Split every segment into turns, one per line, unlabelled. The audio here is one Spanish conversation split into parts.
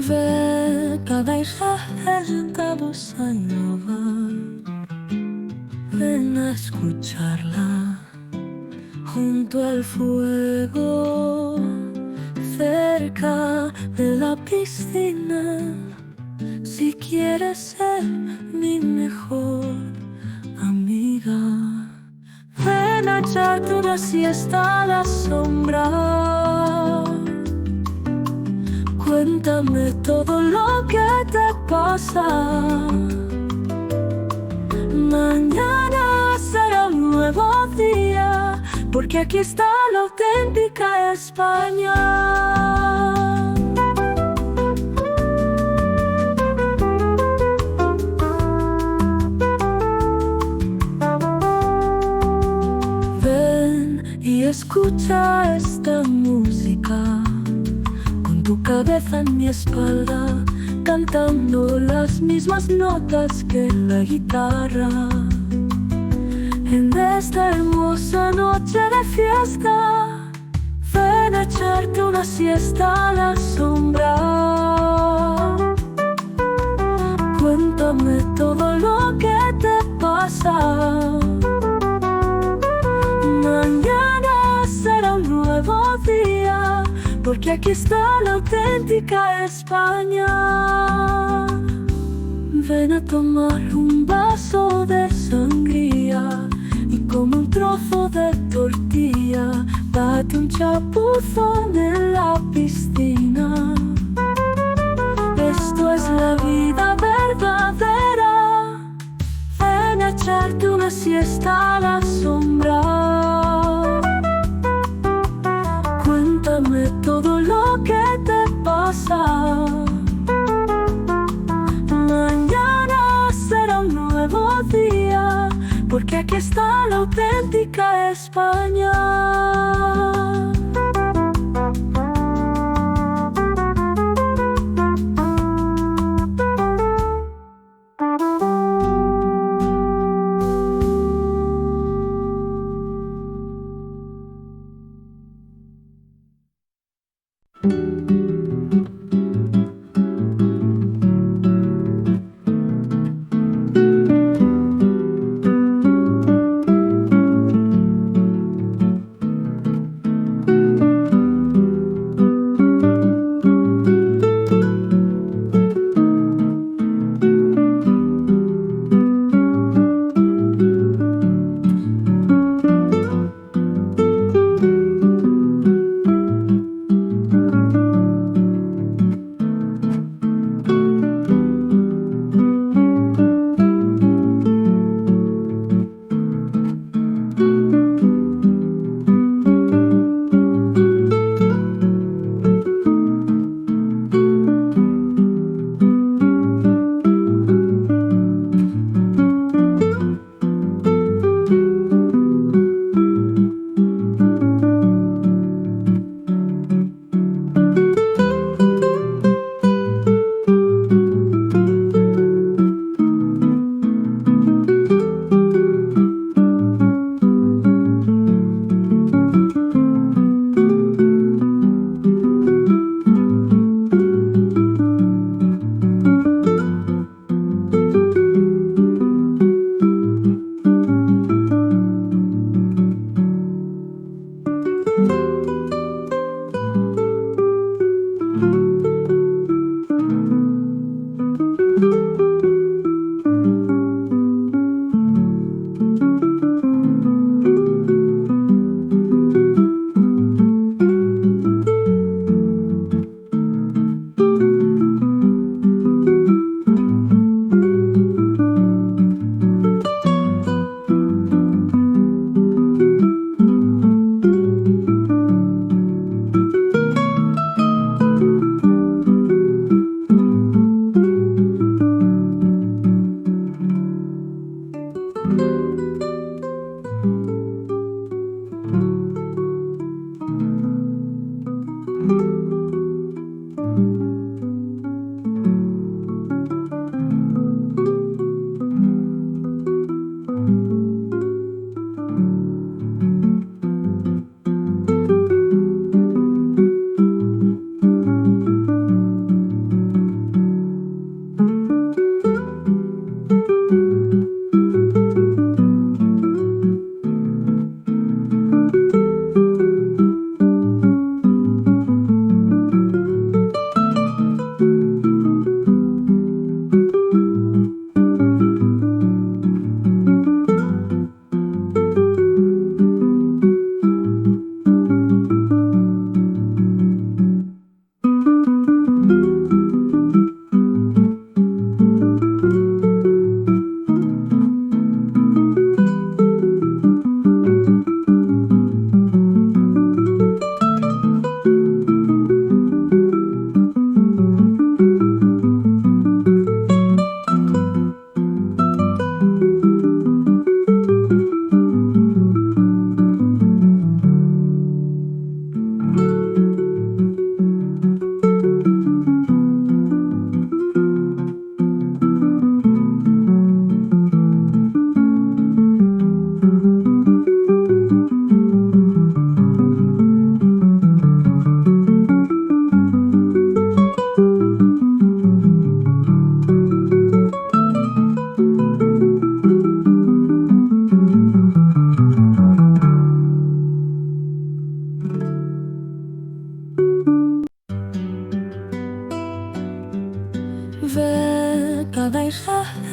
Ve cada hija esta bossa nova, ven a escucharla junto al fuego, cerca de la piscina. Si quieres ser mi mejor amiga, ven a echarte una siesta a la sombra. Cuéntame todo lo que te pasa. Mañana será un nuevo día, porque aquí está la auténtica España. Ven y escucha esta música, con tu cabeza en mi espalda, cantando las mismas notas que la guitarra. En esta hermosa noche de fiesta, ven a echarte una siesta a la sombra. Cuéntame todo lo que te pasa. Mañana será un nuevo día, porque aquí está la auténtica España. Ven a tomar un vaso de sangría y como un trozo de tortilla, date un chapuzón en la piscina. Esto es la vida verdadera. Ven a echarte una siesta a la sombra. Cuéntame todo lo que te pasa. Mañana será un nuevo día, porque aquí está la auténtica España.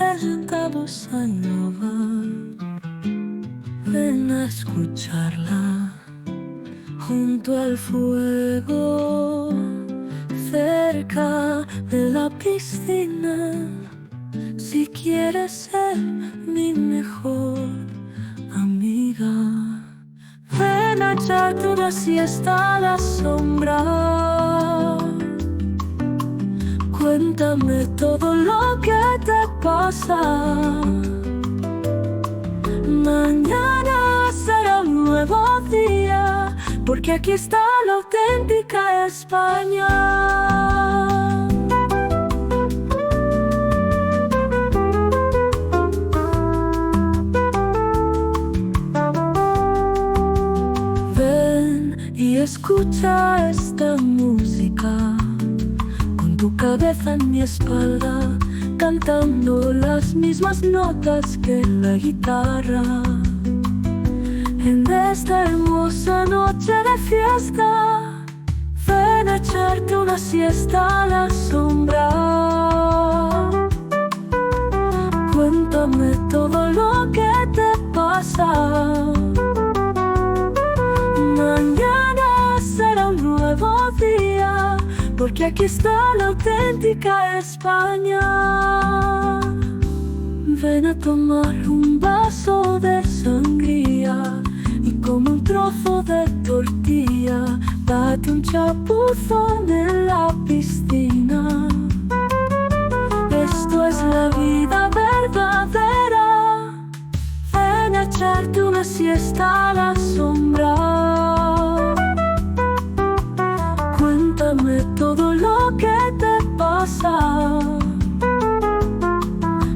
es la Bossa Nova. Ven a escucharla junto al fuego, cerca de la piscina. Si quieres ser mi mejor amiga, ven a echarte una siesta a la sombra. Cuéntame todo lo que te pasa. Mañana será un nuevo día, porque aquí está la auténtica España. Ven y escucha esta música, con tu cabeza en mi espalda, cantando las mismas notas que la guitarra. En esta hermosa noche de fiesta, ven a echarte una siesta a la sombra. Cuéntame todo lo que te pasa. Mañana será un nuevo día, porque aquí está la auténtica España. Ven a tomar un vaso de sangría y como un trozo de tortilla, date un chapuzón en la piscina. Esto es la vida verdadera. Ven a echarte una siesta a la sombra. Cuéntame todo lo que te pasa.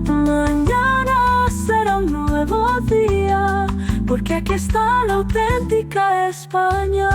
Mañana será un nuevo día, porque aquí está la auténtica España.